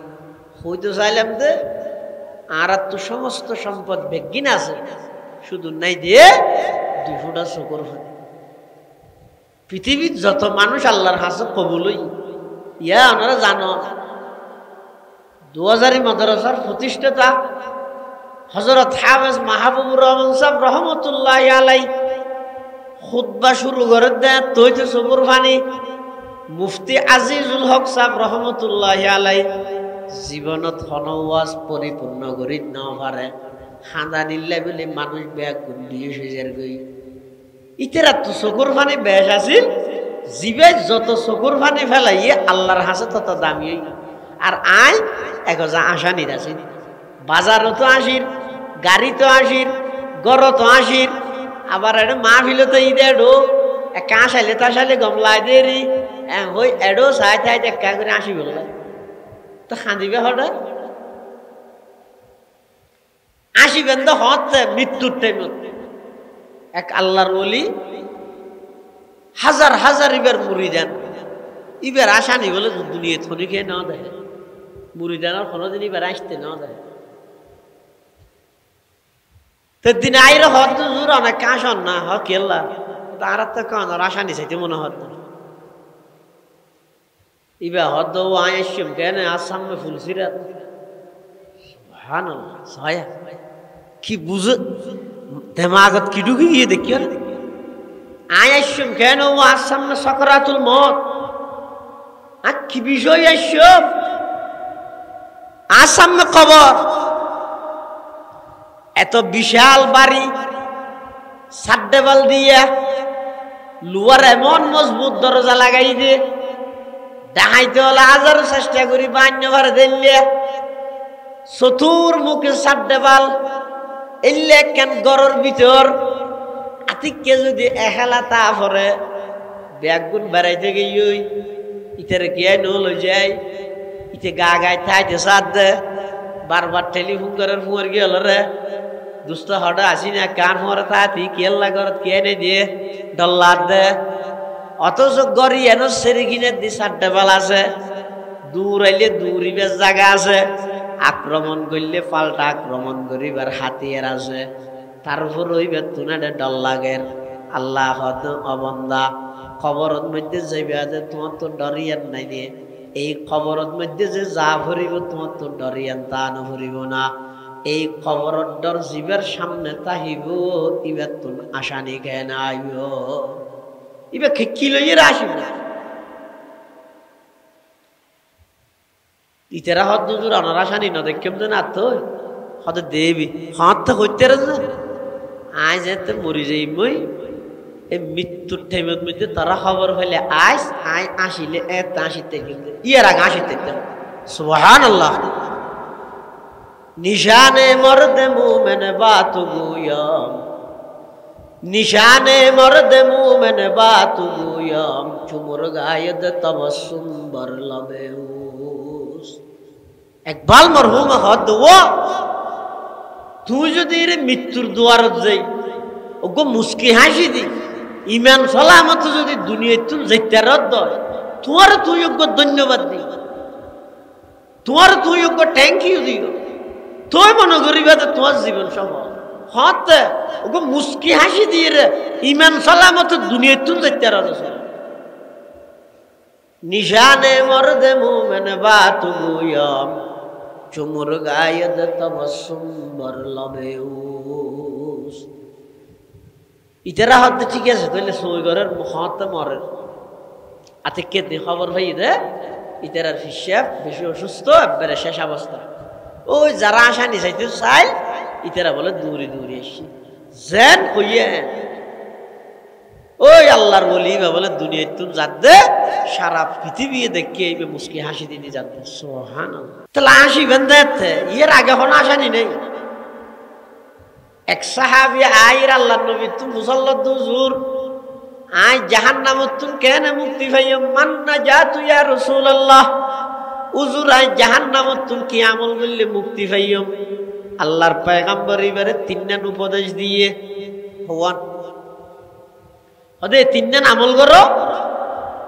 Speaker 1: হইতে চাইলাম যে আর তো সমস্ত সম্পদ বেগিন আছে, শুধু নাই দিয়ে 2 ফুটা চকুর ফানি। পৃথিবীর যত মানুষ আল্লাহর হাসে কবুলই ইয়া ওনারা জানো। 2000 মাদ্রাসার প্রতিষ্ঠাতা হযরত হাফেজ মাহবুবুর রহমান সাহেব রহমতুল্লাহি আলাইহি খুতবা শুরু করে দেয় তৈতে চকুর ফানি। মুফতি আজিজুল হক সাহেব রহমতুল্লাহি আলাইহি জীবনত হনওয়াজ পরিপূর্ণ করি ন পারে, হাঁদা নিলে বলে মানুষ বেয়া গুন্ডিয়ে সেজের গই। ইতেরা তো চকুর ফানি বেশ আছিল, জিবে যত চকুর ফানি ফেলাইয়ে আল্লাহর হাসে তত দামি। আর আই একজা আসানির আছে, বাজারও তো আসির, গাড়ি তো আসির, গড় তো আসির, আবার এটা মাহফিলে তো ঈদে এডো একা আসাইলে তাসাইলে গমলাই দেরি হই এডো চাই চাই একা করে আসি বললে তো খাঁদিবে হঠাৎ আসিবেন তো হচ্ছে মৃত্যুর টাইমত। এক আল্লাহর ওলি হাজার হাজার ইবার মুড়ি দেন, ইবার আসানি বলে দুনিয়া থনি খেয়ে নেওয়া দেয়, মুড়ি দেন কোনোদিন ইবার আসতে নেওয়া দেয়। তো দিন আইরে হত জোর অনেক কাশন না হ কেল্লা তার তো কান আসানি চাইতে মনে হত না। ইবা হদ আইসম কেন আসামে ফুলসিরাত সুবহানাল্লাহ সায়া কি বুঝে দেমাগত কি ঢুকে গিয়ে দেখিও না। আইসম কেন ও আসামে সকরাতুল মত আর কি বিষয় আইসম আসামে কবর। এত বিশাল বাড়ি সাড্ডেবাল দিয়া লুয়ার এমন মজবুত দরজা লাগাই দে ডাহাইতে হলে হাজারো চেষ্টা করি বান্য ঘরে দিল্লে চতুর মুখে সাড্ডেবাল এলে কেন গড়ের ভিতর আতিককে যদি এহেলা তা পরে ব্যাগুন বেড়াইতে গিয়ে ইতারে গিয়ে নল যায় ইতে গা গাই থাইতে সাদ দে বারবার টেলিফোন করার ফুয়ার গিয়ে হল রে দুষ্ট হঠাৎ আসি না কান মরে তাতি কেল্লা ঘর কে নে দিয়ে ডল্লার দে। অথচ গড়ি এন সেরি কিনে দি সাড্ডে বেল আছে, দূর আইলে দূরিবার জায়গা আছে, আক্রমণ করলে পাল্টা আক্রমণ করিবার হাতিয়ার আছে। তারপর ওইবার তুনাডে ডল লাগের আল্লাহ হদ অবন্দা খবরের মধ্যে যাইবা যে তোমার তো ডরিয়ান নাই নিয়ে এই খবরের মধ্যে যে যা ভরিব তোমার তো ডরিয়ান তা নভরিব না। এই খবরের ডর জীবের সামনে তাহিব ইবার তুন আসানি কেন আইব ইবার কি লইয়ে আসিব ইতেরা হদ নজুর আনার আসানি না দেখেম যে না তো হদ দেবী হাত তো হইতে না আজ এতে মরি যাই মই এই মৃত্যুর টাইমের মধ্যে তারা খবর হইলে আইস আই আসিলে এত আসিতে গেলে ইয়ার আগে আসিতে সুবহানাল্লাহ। নিশানে মর্দে মুমেন বাতু গুয়ম নিশানে মর্দে মুমেন বাতু গুয়ম চুমুর গায়দ তবসুম বর লবে একবাল মরহুম হদ দেও তুই যদি এর মৃত্যুর দুয়ারত যাই ওগো মুস্কি হাসি দি ইমান সালামত যদি দুনিয়ায় তুই যাইতে রদ তোমার তুই ওগো ধন্যবাদ দি তোমার তুই ওগো থ্যাংক ইউ দিও তুই মনে করিবা তোমার জীবন সফল হতে ওগো মুস্কি হাসি দিয়ে রে ইমান সালামত দুনিয়ায় তুই যাইতে রদ নিশানে মরদে মুমেন বাত গুয়ম চুমুর গায়দ তবসুম বরলবেউস ইতারা হতে ঠিক আছে তাহলে সই ঘরের হতে মরে আতে কেতে খবর ভাই দে ইতারার হিসাব বেশি অসুস্থ একবারে শেষ অবস্থা ওই যারা আশা নি চাইতে চাই ইতারা বলে দূরে দূরে এসি যেন কইয়ে ওই আল্লাহর বলি বলে দুনিয়ায় তুমি যাতে সারা পৃথিবী দেখে এই মুস্কি হাসি দিতে যাতে সুবহানাল্লাহ তাহলে হাসি বেঁধে এর আগে কোনো আসানি নেই এক সাহাবী আইর আল্লাহর নবী তুমি মুসাল্লাত হুজুর আই জাহান্নামত তুমি কেন মুক্তি পাইও মান নাজাতু ইয়া রাসূলুল্লাহ হুজুর আই জাহান্নামত তুমি কি আমল করলে মুক্তি পাইও আল্লাহর পয়গম্বর এবারে তিনজন উপদেশ দিয়ে হওয়ান ওদের তিনজন আমল করো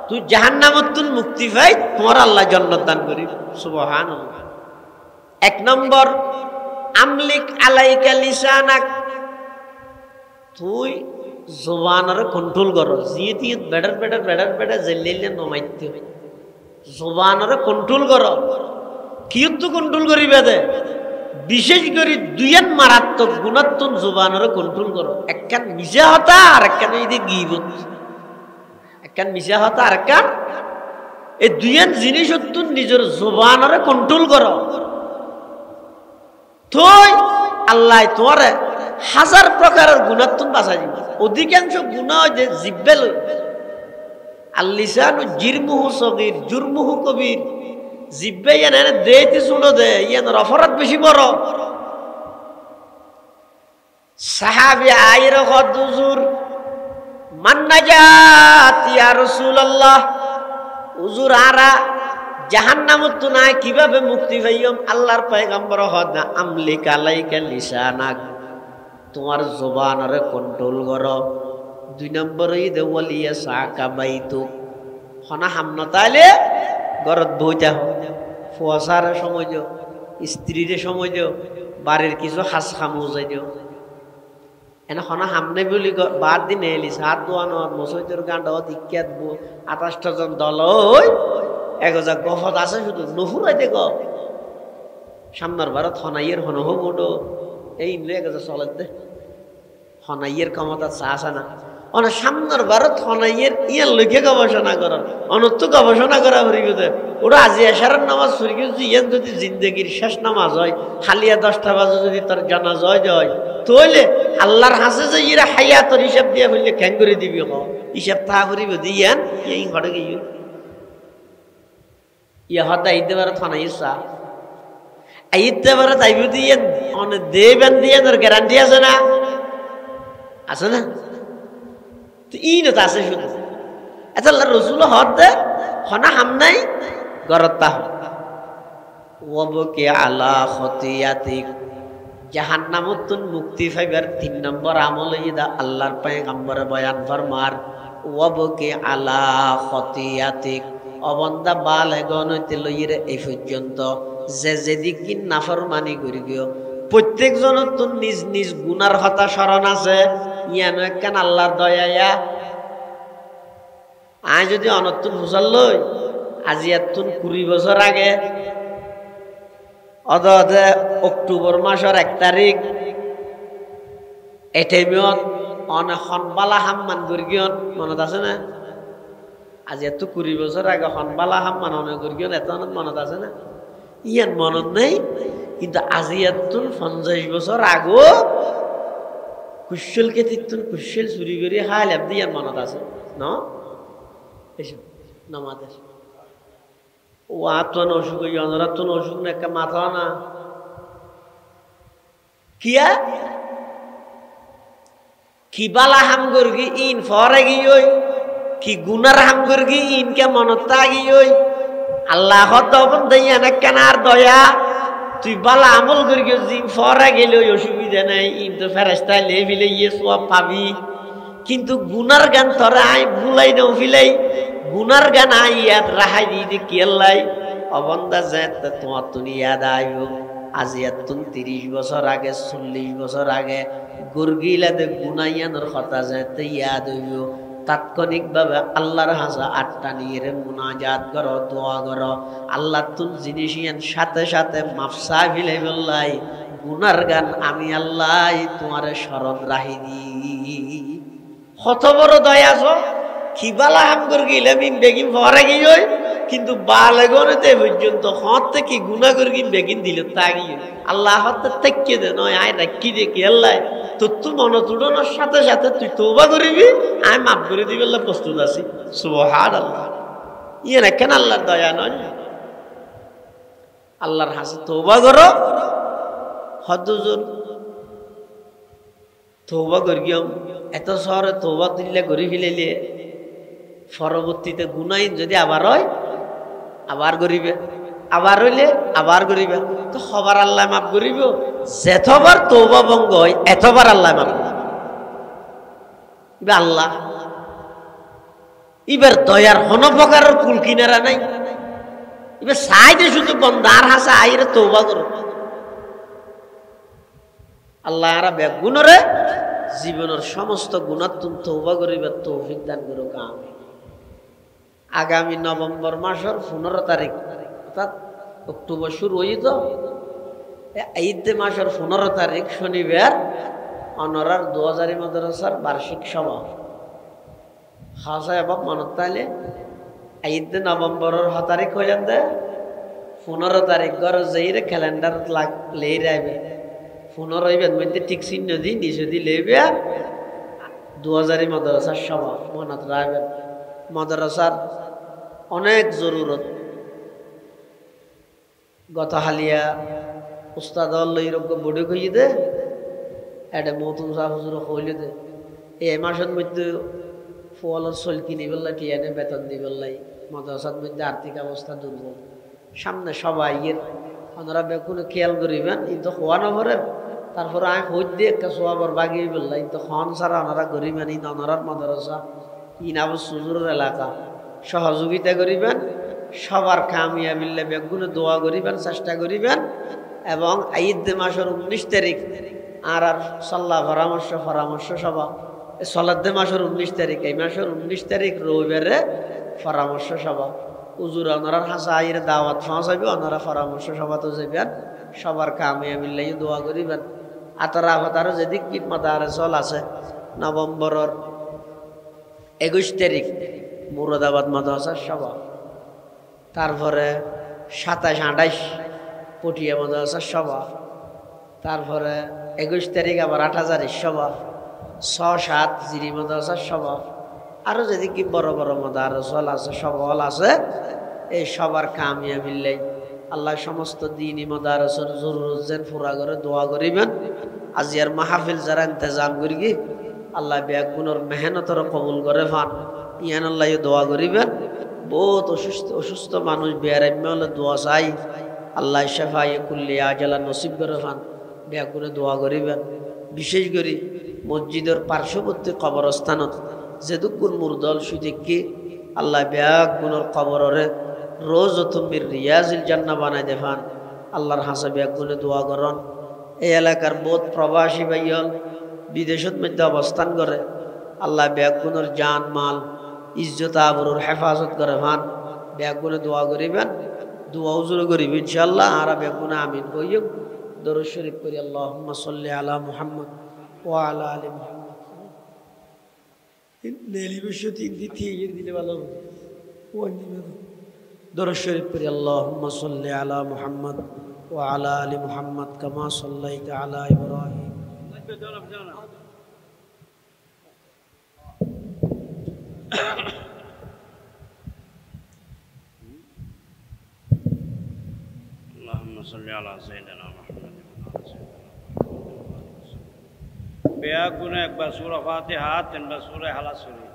Speaker 1: তুই জাহান্নামত তুই মুক্তি পাই তোমার আল্লাহ জান্নাত দান করি সুবহানাল্লাহ এক নম্বর আমলিক আলাইকা লিসানাক তুই জবানের কন্ট্রোল করো জিতি বেটার বেটার বেটার বেটার জেলিলে নমাইতে জবানের কন্ট্রোল করো কি তো কন্ট্রোল করিবে দে বিশেষ করে দুইয়ের মারাত্মক গুণাত্মক জবানের কন্ট্রোল করো একখান মিশা হতা আর একখান এই যে গীবত একখান মিশা হতা আর একখান এই দুইয়ের জিনিস তুই নিজের জবানের কন্ট্রোল করো তুই আল্লাহ তোমার হাজার প্রকারের গুণাত্মক বাঁচা দিবে অধিকাংশ গুণা যে জিব্বে লই আল্লিসানু জিরমুহু সগীর জুরমুহু কবির জিব্বে এনে দেইতে শুনো দে ইয়ানোর অপরাধ বেশি বড় সাহাবী আইর হুজুর মান নাজাত ইয়া রাসূলুল্লাহ হুজুর আরা জাহান্নামত নাই কিভাবে মুক্তি পাইম আল্লাহর পয়গম্বর হদ আমলিক আলাইকা লিসানাক তোমার জবানরে কন্ট্রোল করো দুই নম্বর ই দে ওয়ালিয়া সাকা বাইতু হনা হামনা তাইলে ঘরত বইতা ফুয়াশারে সময় দিও স্ত্রীরে সময় দিও বাড়ির কিছু হাস খামু যাই দিও এনে হনা হামনে বলি বাদ দিন এলি সাত দোয়ানোর মসজিদের গান্ডা দিকিয়াত বো 28টা জন দল ওই একজা গফত আছে শুধু নহুরাইতে গ সামনের ভারত হনাইয়ের হন হবো এই নিলে একজা চলাতে হনাইয়ের ক্ষমতা চা আসে না অনেক সামনের ভারত হনাইয়ের ইয়ার লোকে গবেষণা করার অনত্য গবেষণা করা হরিগতে ওরা আজি এশারের নামাজ পড়ি কিন্তু ইয়ান যদি জিন্দগির শেষ নামাজ হয় হালিয়া 10টা বাজে যদি তার জানাজা হয় তাহলে আল্লাহর হাসে যে ইরা হায়াতর হিসাব দিয়ে বললে খ্যাং করে দিবি হ হিসাব তা করিব দিয়ান এই ঘরে গিয়ে ইয়া হতা ইতে ভারত হনাইয়ের চা আইতে ভারত আইব দিয়ে অনেক দেবেন দিয়ে তোর গ্যারান্টি আছে না ই না তো আছে শুধু আচ্ছা আল্লাহ রসুল হদ দে হনা হাম নাই গরতা ওয়াবকে আলা খতিয়াতিক জাহান্নামত মুক্তি পাইবার 3 নম্বর আমল ইদা আল্লাহর পয়গম্বর বয়ান ফরমার ওয়াবকে আলা খতিয়াতিক অবন্দা বাল এগনইতে লইরে এই পর্যন্ত যে যেদিকে নাফরমানি করি গিয়ে প্রত্যেকজনের তো নিজ নিজ গুনার হতা স্মরণ আছে ইয়ান একখান আল্লাহর দয়া আয় যদি অনতুন হুসাল লই আজি এতুন 20 বছর আগে অদে অক্টোবর মাসের 1 তারিখ এটাইমত অনেক হনবালা হাম্মান গুরগিয়ন মনত আছে না আজি এত 20 বছর আগে হনবালা হাম্মান অনেক গুরগিয়ন এত মনত আছে না ইয়ান মনত নেই কিন্তু আজি এতুন 50 বছর আগো কুশলকে তিতুন কুশল চুরি করে হাল আপনি ইয়ান মনত আছে ন এসব নামাজ ও আতন অসুখ অনরাতন অসুখ না একটা মাথা না কিয়া কি বালা হাম গর্গি ইন ফরে গিয়ে কি গুনার হাম গর্গি ইনকে মনত গিয়ে আল্লাহ দবন দইয়া না কেনার দয়া তুই বালা আমল করি জিম ফরা গেলে ওই অসুবিধা নাই, কিন্তু ফেরেশতায় লে ফিলে ইয়ে সওয়াব পাবি। কিন্তু গুনার গান তোরা আই ভুলাই নাও ফিলাই, গুনার গান আই ইয়াদ রাহাই দিয়ে কি আল্লাহ অবন্দা যায় তোমার তুমি ইয়াদ আইব। আজ ইয়াতুন 30 বছর আগে 40 বছর আগে গুরগিলাতে গুনাইয়ানোর কথা যায় তো ইয়াদ হইব। তাৎক্ষণিকভাবে আল্লাহর হাজা 8টা নিয়ে মুনাজাত করো, দোয়া করো। আল্লাহ তুল জিনিস সাথে সাথে মাফসা ফিলে বললাই গুনার গান আমি আল্লাহ তোমার স্মরণ রাহি দি। কত বড় দয়া আছো খিবালা হাম করে গেলে মিন বেগিন ভরে গিয়ে, কিন্তু বালেগনেতে পর্যন্ত হত থেকে গুণা করে গিয়ে বেগিন দিল তা গিয়ে আল্লাহ হতে থেকে দে নয় আয় রাখি দেখি আল্লাহ তোর তো মনে তুলনার সাথে সাথে তুই তৌবা করিবি, আমি মাফ করে দিবি আল্লাহ প্রস্তুত আছি। সুবহানাল্লাহ, ইয়ে না কেন আল্লাহর দয়া নয়? আল্লাহর হাসে তৌবা করো। হদ্দুজুর তৌবা করিও এত শহরে তৌবা দিলে করে ফেলে পরবর্তীতে গুনাইন যদি আবার হয় আবার করিবে, আবার হইলে আবার করিবে, তো সবার আল্লাহ মাফ করিব। যেতবার তৌবা ভঙ্গ হয় এতবার আল্লাহ মাফ করিবে। আল্লাহ এবার দয়ার হন প্রকারের কুল কিনারা নাই, এবার সাইডে শুধু বন্দার হাসা আইরে তৌবা করো। আল্লাহ আরা বেগুনরে জীবনের সমস্ত গুণার তুমি তৌবা করিবার তৌফিক দান করো। আমি আগামী নভেম্বর মাসের 15 তারিখ অর্থাৎ অক্টোবর শুরু হই তো ঈদ মাসের 15 তারিখ শনিবার অনরার 2000 মাদ্রাসার বার্ষিক সভা খাসা এবং মনত তাইলে ঈদ নভেম্বরের 6 তারিখ হইলেন দে 15 তারিখ গড় যাইরে ক্যালেন্ডার লেই রাইবে 15 ইবেন মধ্যে ঠিক চিহ্ন দি নিচে দি লেবে 2000 মাদ্রাসার সভা মনত রাখবেন। মাদ্রাসার অনেক জরুরত গত হালিয়া উস্তাদ এইরকম বডি খুঁজে দে এটা মতুন সাহ হুজুর হইলে দে এই মাসের মধ্যে ফলের চল কিনি বেলাই টিয়ানে বেতন দি বেলাই মাদ্রাসার মধ্যে আর্থিক অবস্থা দুর্বল। সামনে সবাই ইয়ের ওনারা কোনো খেয়াল করিবেন কিন্তু হওয়া নভরেন তারপরে আমি হইত দিয়ে একটা সোয়াবর বাগিয়ে বেলাই তো খন সারা ওনারা করিবেন ইন ওনারার মাদ্রাসা ইনাব সুজুরের এলাকা সহযোগিতা করিবেন। সবার কামিয়াবিল্লা বেগুনে দোয়া করিবেন, চেষ্টা করিবেন। এবং ঈদ মাসের 19 তারিখ আর সাল্লাহ পরামর্শ সভা সলাদ মাসের 19 তারিখ এই মাসের 19 তারিখ রবিবারে পরামর্শ সভা উজুর ওনারার হাসা আইয়ের দাওয়াত পৌঁছাবে, ওনারা পরামর্শ সভা তো যাবেন। সবার কামিয়াবিল্লাই দোয়া করিবেন। আতারা আরও যেদিক গীত মাতার চল আছে নভেম্বরের 21 তারিখ মুরাদাবাদ মাদ্রাসার সভা, তারপরে 27-28 পটিয়া মাদ্রাসার সভা, তারপরে 21 তারিখ আবার 8,000 সভা, 6-7 জিরি মাদ্রাসার সভা, আরও যেদিকে বড় বড় মাদ্রাসা আছে সবল আছে। এই সবার কামিয়াবিল্লাই আল্লাহ সমস্ত দিনই মাদ্রাসার জরুরত যেন পুরা করে দোয়া করিবেন। আজিয়ার মাহফিল যারা ইন্তজাম করি কি আল্লাহ বেগুনের মেহনতর কবুল করে ফান ইয়ান আল্লাহ দোয়া করিবেন। বহুত অসুস্থ মানুষ বেয়ারাম্য হলে দোয়া চাই আল্লাহ শেফাই কুল্লি আজালা নসিব করে ফান বেগুনে দোয়া করিবেন। বিশেষ করে মসজিদের পার্শ্ববর্তী কবরস্থানত যেদুকুর মুরদল সুদিককে আল্লাহ বেগুনের কবরের রোজ তুমি রিয়াজিল জান্নাহ বানাই দেফান আল্লাহর হাসা বেগুনে দোয়া করন। এই এলাকার বহুত প্রবাসী ভাইয়ল বিদেশত মধ্যে অবস্থান করে আল্লাহ বেগুনের জান মাল ইজ্জত আবরুর হেফাজত করে ফান বেগুনে দোয়া করিবেন। দোয়া উজুর করিব ইনশাআল্লাহ। আর বেগুনে আমিন কইব দরুদ শরীফ করি আল্লাহুম্মা সাল্লি আলা মুহাম্মদ ওয়া আলা আলি মুহাম্মদ। নেলি বসতি দিতে দিলে ভালো ওই দরুদ শরীফ করি আল্লাহুম্মা সাল্লি আলা মুহাম্মদ ওয়া আলা আলি মুহাম্মদ কামা সাল্লাইতা আলা ইব্রাহিম।
Speaker 2: اللهم صل على سيدنا محمد বেয়াগুনে একবার সূরা ফাতিহা তিনবার সূরা ইখলাস শরীফ।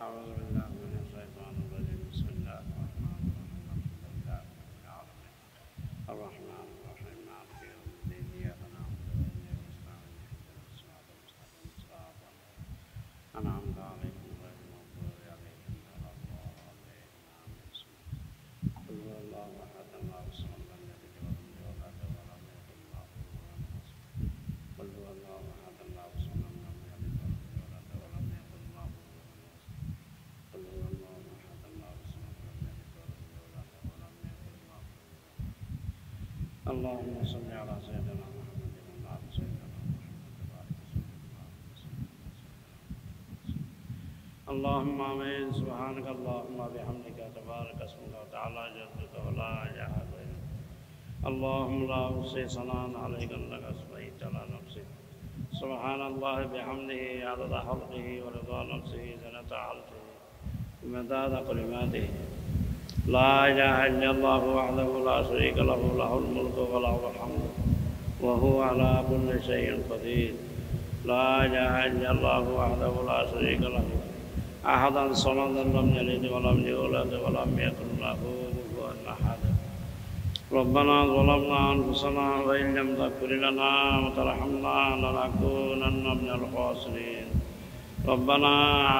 Speaker 2: আউযু বিল্লাহি মিনাশ শাইতানির রাজিম। বিসমিল্লাহির রহমানির রহিম। আর রহমান اللهم صل على سيدنا محمد وعلى سيدنا اللهم آمين. سبحانك اللهم وبحمدك تبارك اسمك وتعالى جدك ولا إله غيرك. اللهم لا أحصي ثناء عليك إنك أثنيت على نفسك. سبحان الله بحمده عدد خلقه ورضا نفسه زنة عرشه ومداد كلماته. لا إله إلا الله وحده لا شريك له له الملك وله الحمد وهو على كل شيء قدير. لا إله إلا الله وحده لا شريك له أحدا صمدا لم يلد ولم يولد ولم يكن له كفوا أحد. ربنا ظلمنا أنفسنا وإن لم تغفر لنا وترحمنا لنكونن من الخاسرين. ربنا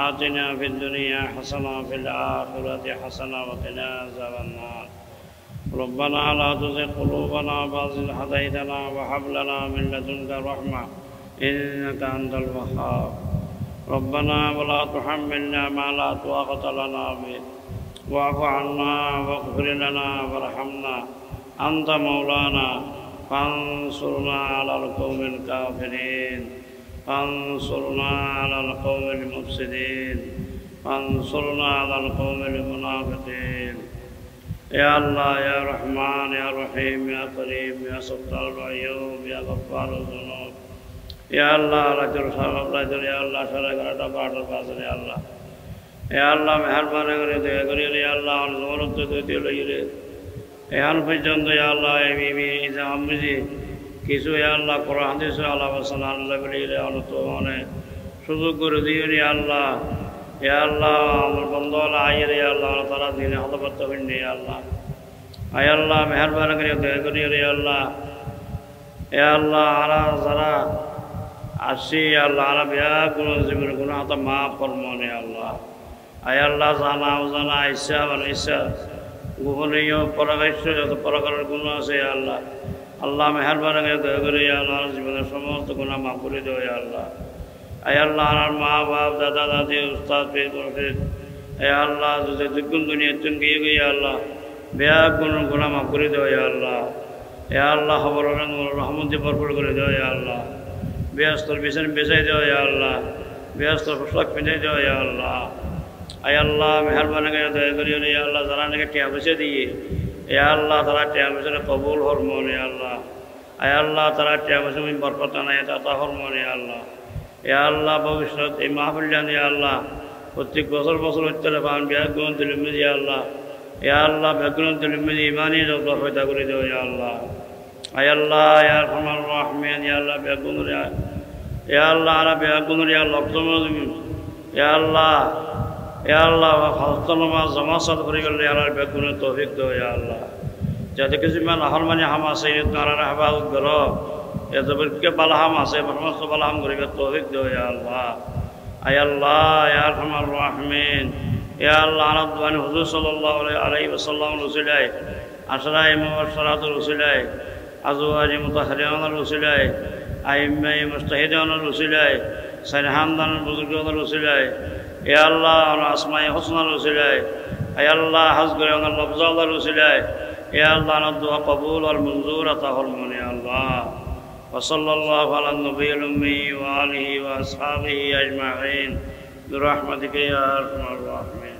Speaker 2: آتنا في الدنيا حسنة وفي الآخرة حسنة وقنا عذاب النار. ربنا لا تزغ قلوبنا بعد إذ هديتنا وهب لنا من لدنك رحمة إنك أنت الوهاب. ربنا ولا تحملنا ما لا طاقة لنا به واعف عنا واغفر لنا وارحمنا أنت مولانا فانصرنا على القوم الكافرين. فانصرنا على القوم المفسدين. فانصرنا على القوم المنافقين. يا الله يا رحمن يا رحيم يا كريم يا ستار العيوب يا غفار الذنوب. يا الله رجل صاحب رجل يا الله شرع کرتا باٹر پاسر يا الله. يا الله مہربان کرے دے کرے يا الله زورت دے لئی رے এহান পর্যন্ত ইয়া আল্লাহ এমিমি ইজা আমজি কিছু ইয়া আল্লাহ কোরআন হাদিস আল্লাহ ওয়াসাল্লাম আল্লাহ বলিলে অনুতমনে সুযোগ করে দিও ইয়া আল্লাহ। ইয়া আল্লাহ আমার বন্ধুরা আইরে ইয়া আল্লাহ তারা দিনে হতবত হইন ইয়া আল্লাহ। আয় আল্লাহ মেহেরবান করে দয়া করিও ইয়া আল্লাহ। ইয়া আল্লাহ আলা যারা আসি ইয়া আল্লাহ আলা বিয়া কোন জীবনের গুনাহ তা maaf ফরমান ইয়া আল্লাহ। আয় আল্লাহ জানা অজানা ইচ্ছা অনিচ্ছা গোপনীয় পরাগাইশ্য যত প্রকারের গুণ আছে আল্লাহ আল্লাহ মেহেরবান করে ইয়া আল্লাহ জীবনের সমস্ত গুনাহ মাফ করে দাও ইয়া আল্লাহ। আয় আল্লাহ আমার মা বাপ দাদা দাদি উস্তাদ পীর মুর্শিদ ইয়া আল্লাহ যে দুগুণ দুনিয়া তুম গিয়ে ইয়া আল্লাহ বেয়া গুনাহ মাফ করে দাও ইয়া আল্লাহ। ইয়া আল্লাহ খবর রহমতে ভরপুর করে দাও ইয়া আল্লাহ। বেয়াস্তর বিছান বেচাই দাও ইয়া আল্লাহ। বেয়াস্তর পোশাক পিঁধে দাও ইয়া আল্লাহ। আয় আল্লাহ মেহরবানি করে দয়া করিও ইয়া আল্লাহ যারা নাকি টিয়া পয়সা দিয়ে ইয়া আল্লাহ তারা টিয়া পয়সা কবুল হরমোন ইয়া আল্লাহ। আয় আল্লাহ তারা টিয়া পয়সা বরকত নাই তা হরমোন ইয়া আল্লাহ। ইয়া আল্লাহ ভবিষ্যৎ এই মাহফিল জান ইয়া আল্লাহ প্রত্যেক বছর বছর হচ্ছে পান ব্যাগুন দিলমি ইয়া আল্লাহ। ইয়া আল্লাহ ব্যাগুন দিলমি ইমানি যত ফয়দা করে দাও ইয়া আল্লাহ। আয় আল্লাহ ইয়া আরহামার রাহিমিন ইয়া আল্লাহ ব্যাগুন ইয়া আল্লাহ আরা ব্যাগুন ইয়া লক্তম ইয়া আল্লাহ। ইয়া আল্লাহ ফালতনমা জামাসাত করে গেলে আল্লাহ বেগুনের তৌফিক দাও ইয়া আল্লাহ। যাতে কিছু মান আহরমানি হাম আছে তারা হেফাজত করো এতকে বালাহাম আছে সমস্ত বালাহাম করে তৌফিক দাও ইয়া আল্লাহ। আয় আল্লাহ ইয়া আরহামার রাহিমিন ইয়া আল্লাহ আনাদওয়ানি হুজুর সাল্লাল্লাহু আলাইহি ওয়াসাল্লাম রসুলাই আশরায়ে মুবাশশারাতুর রসুলাই আজওয়াজি মুতাহহারিনার রসুলাই আইম্মায়ে মুজতাহিদিনের রসুলাই সারহামদানের বুজুর্গদের রসুলাই ইয়া আল্লাহ আসমায়ে হুসনার রসুলাই ইয়া আল্লাহ হাজগরে লফজালের রসুলাই ইয়া আল্লাহ দুআ কবুল আর মঞ্জুর আতা ফরমান ইয়া আল্লাহ। ওয়া সাল্লাল্লাহু আলা নবিয়িল উম্মি ওয়া আলিহি ওয়া আসহাবিহি আজমাইন বিরহমাতিকা ইয়া আরহামার রাহিমিন।